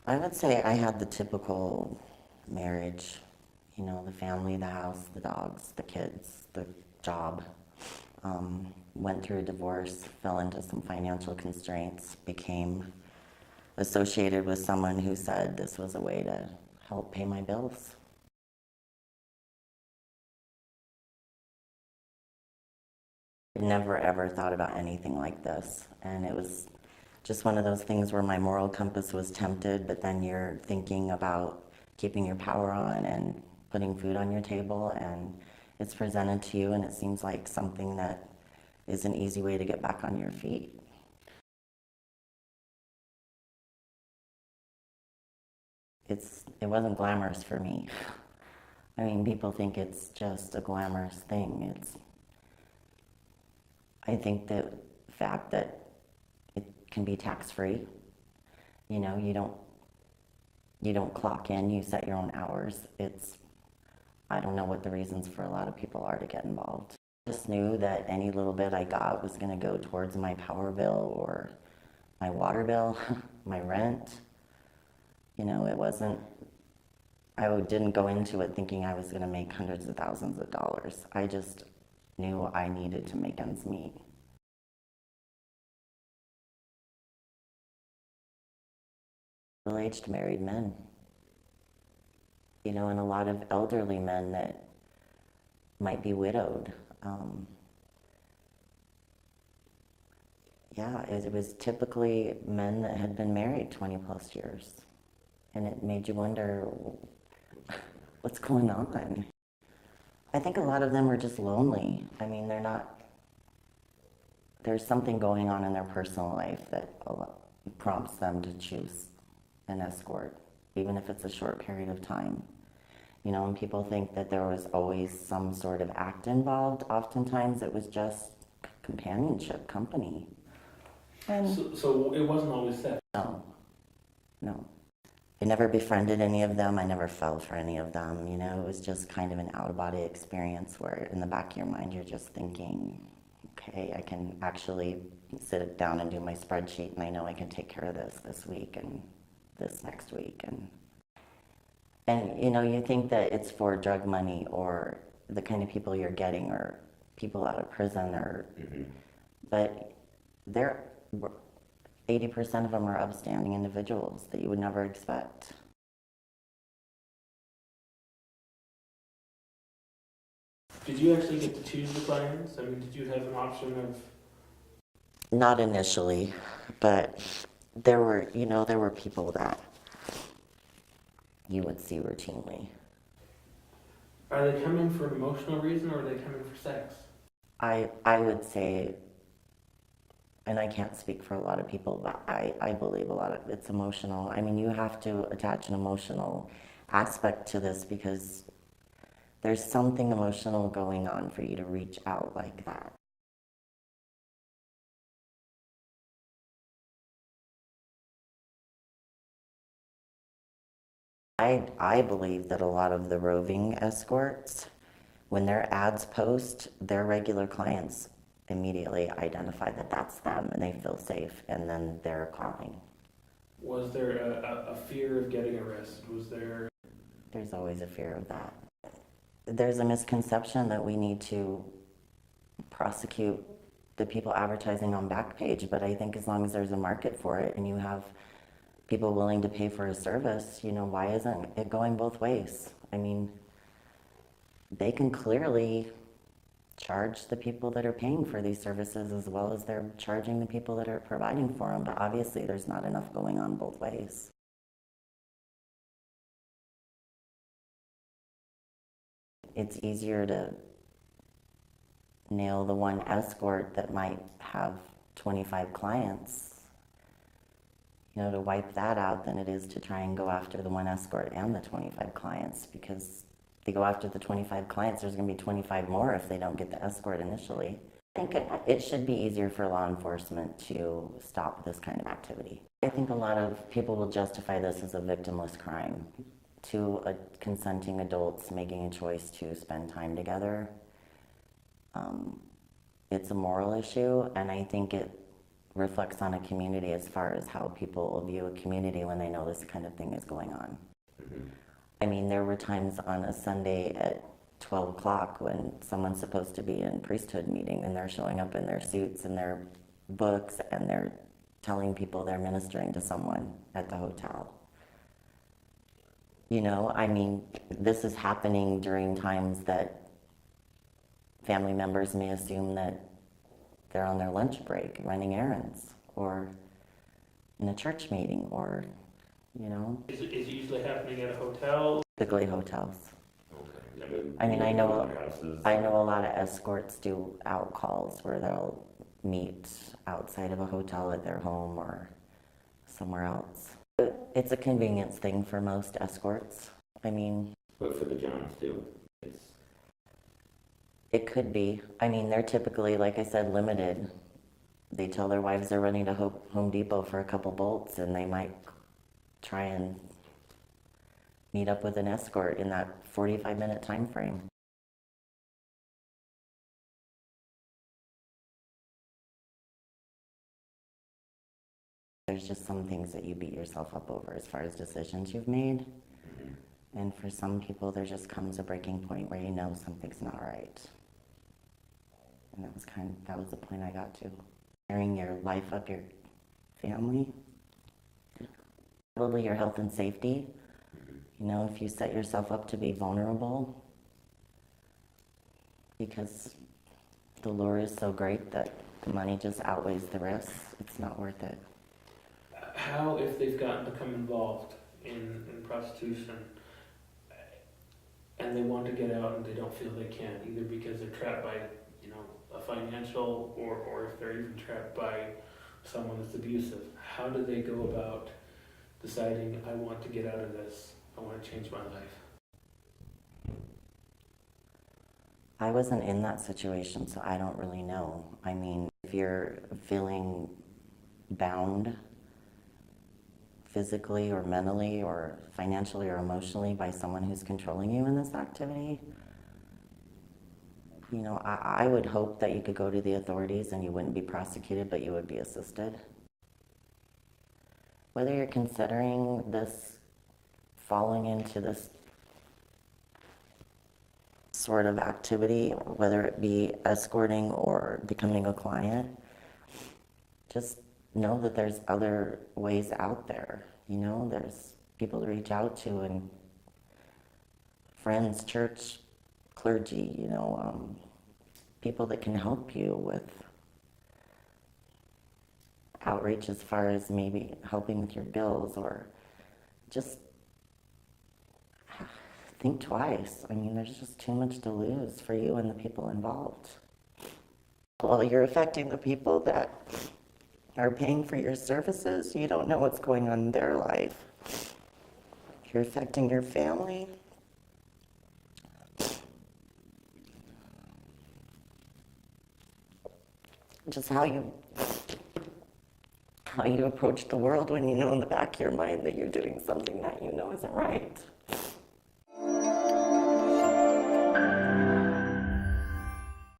I would say I had the typical marriage, you know, the family, the house, the dogs, the kids, the job. Went through a divorce, fell into some financial constraints, became associated with someone who said this was a way to help pay my bills. I never ever thought about anything like this, and it was just one of those things where my moral compass was tempted, but then you're thinking about keeping your power on and putting food on your table, and it's presented to you, and it seems like something that is an easy way to get back on your feet. It wasn't glamorous for me. I mean, people think it's just a glamorous thing. I think the fact that it can be tax-free, you know, you don't clock in, you set your own hours. I don't know what the reasons for a lot of people are to get involved. I just knew that any little bit I got was going to go towards my power bill or my water bill, my rent. You know, I didn't go into it thinking I was going to make hundreds of thousands of dollars. I just knew I needed to make ends meet. Middle-aged married men, you know, and a lot of elderly men that might be widowed. Yeah, it was typically men that had been married 20 plus years. And it made you wonder, what's going on? I think a lot of them are just lonely. I mean, there's something going on in their personal life that prompts them to choose an escort, even if it's a short period of time. You know, and people think that there was always some sort of act involved. Oftentimes it was just companionship, company. And so it wasn't always sex? No. I never befriended any of them. I never fell for any of them. You know, it was just kind of an out-of-body experience where in the back of your mind you're just thinking, okay, I can actually sit down and do my spreadsheet, and I know I can take care of this week and this next week. And you know, you think that it's for drug money or the kind of people you're getting or people out of prison but they're 80% of them are upstanding individuals that you would never expect. Did you actually get to choose the clients? I mean, did you have an option of? Not initially, but there were people that you would see routinely. Are they coming for an emotional reason or are they coming for sex? I would say, and I can't speak for a lot of people, but I believe a lot of it's emotional. I mean, you have to attach an emotional aspect to this because there's something emotional going on for you to reach out like that. I believe that a lot of the roving escorts, when their ads post, their regular clients immediately identify that that's them and they feel safe, and then they're calling. Was there a fear of getting arrested? There's always a fear of that. There's a misconception that we need to prosecute the people advertising on Backpage, but I think as long as there's a market for it and you have people willing to pay for a service, you know, why isn't it going both ways? I mean, they can clearly charge the people that are paying for these services as well as they're charging the people that are providing for them, but obviously there's not enough going on both ways. It's easier to nail the one escort that might have 25 clients, you know, to wipe that out than it is to try and go after the one escort and the 25 clients, because if they go after the 25 clients, there's going to be 25 more if they don't get the escort initially. I think it should be easier for law enforcement to stop this kind of activity. I think a lot of people will justify this as a victimless crime. To consenting adults making a choice to spend time together. It's a moral issue, and I think it reflects on a community as far as how people view a community when they know this kind of thing is going on. I mean, there were times on a Sunday at 12 o'clock when someone's supposed to be in priesthood meeting and they're showing up in their suits and their books and they're telling people they're ministering to someone at the hotel. You know, I mean, this is happening during times that family members may assume that they're on their lunch break running errands or in a church meeting or, you know. Is it usually happening at a hotel? Typically hotels. Okay. I mean, I know a lot of escorts do out calls where they'll meet outside of a hotel at their home or somewhere else. It's a convenience thing for most escorts. I mean, But for the Johns too. it could be. I mean, they're typically, like I said, limited. They tell their wives they're running to Home Depot for a couple bolts and they might try and meet up with an escort in that 45-minute time frame. There's just some things that you beat yourself up over as far as decisions you've made. And for some people, there just comes a breaking point where you know something's not right. And that was the point I got to. Tearing your life up, your family, probably your health and safety. You know, if you set yourself up to be vulnerable, because the lure is so great that the money just outweighs the risk, it's not worth it. How, if they've become involved in prostitution and they want to get out and they don't feel they can, either because they're trapped by, you know, a financial or if they're even trapped by someone that's abusive, how do they go about deciding, I want to get out of this, I want to change my life? I wasn't in that situation, so I don't really know. I mean, if you're feeling bound physically or mentally or financially or emotionally by someone who's controlling you in this activity, you know, I would hope that you could go to the authorities and you wouldn't be prosecuted, but you would be assisted. Whether you're considering this, falling into this sort of activity, whether it be escorting or becoming a client, just know that there's other ways out there. You know, there's people to reach out to and friends, church, clergy, you know, people that can help you with outreach as far as maybe helping with your bills or just think twice. I mean, there's just too much to lose for you and the people involved. Well, you're affecting the people that are paying for your services. You don't know what's going on in their life. You're affecting your family. Just how you approach the world when you know in the back of your mind that you're doing something that you know isn't right.